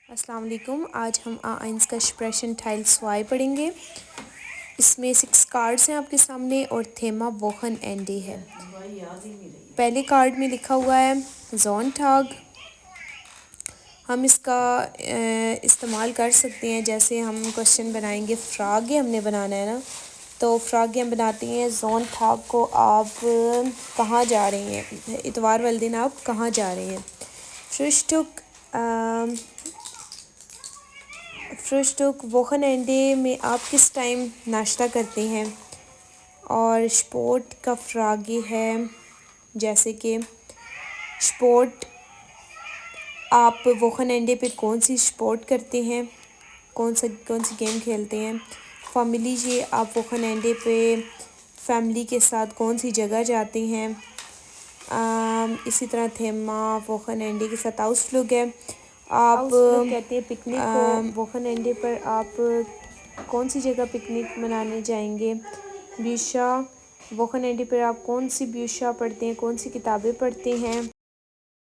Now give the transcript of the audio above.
अस्सलाम वालेकुम। आज हम आइंस का एक्सप्रेशन टाइल स्वाई पढ़ेंगे। इसमें 6 कार्ड्स हैं आपके सामने और थेमा वोहन एंडी है। पहले कार्ड में लिखा हुआ है ज़ोनटाग। हम इसका इस्तेमाल कर सकते हैं, जैसे हम क्वेश्चन बनाएंगे फ्रागे हमने बनाना है ना, तो फ्रागे हम बनाते हैं ज़ोनटाग को आप कहाँ जा रहे हैं, इतवार वाले दिन आप कहाँ जा रहे हैं। फ्रुश्टुक वोहनएंडे में आप किस टाइम नाश्ता करते हैं। और स्पोर्ट का फ्रागे है, जैसे कि स्पोर्ट आप वोहनएंडे पे कौन सी स्पोर्ट करते हैं, कौन सी गेम खेलते हैं। फैमिली ये आप वोहनएंडे पे फैमिली के साथ कौन सी जगह जाते हैं। इसी तरह थेमा वोहनएंडे के साथ आउसफ्लुग है, आप कहते हैं पिकनिक को। वोहनएंडे पर आप कौन सी जगह पिकनिक मनाने जाएंगे। ब्यूशा वोहनएंडे पर आप कौन सी ब्यूशा पढ़ते हैं, कौन सी किताबें पढ़ते हैं।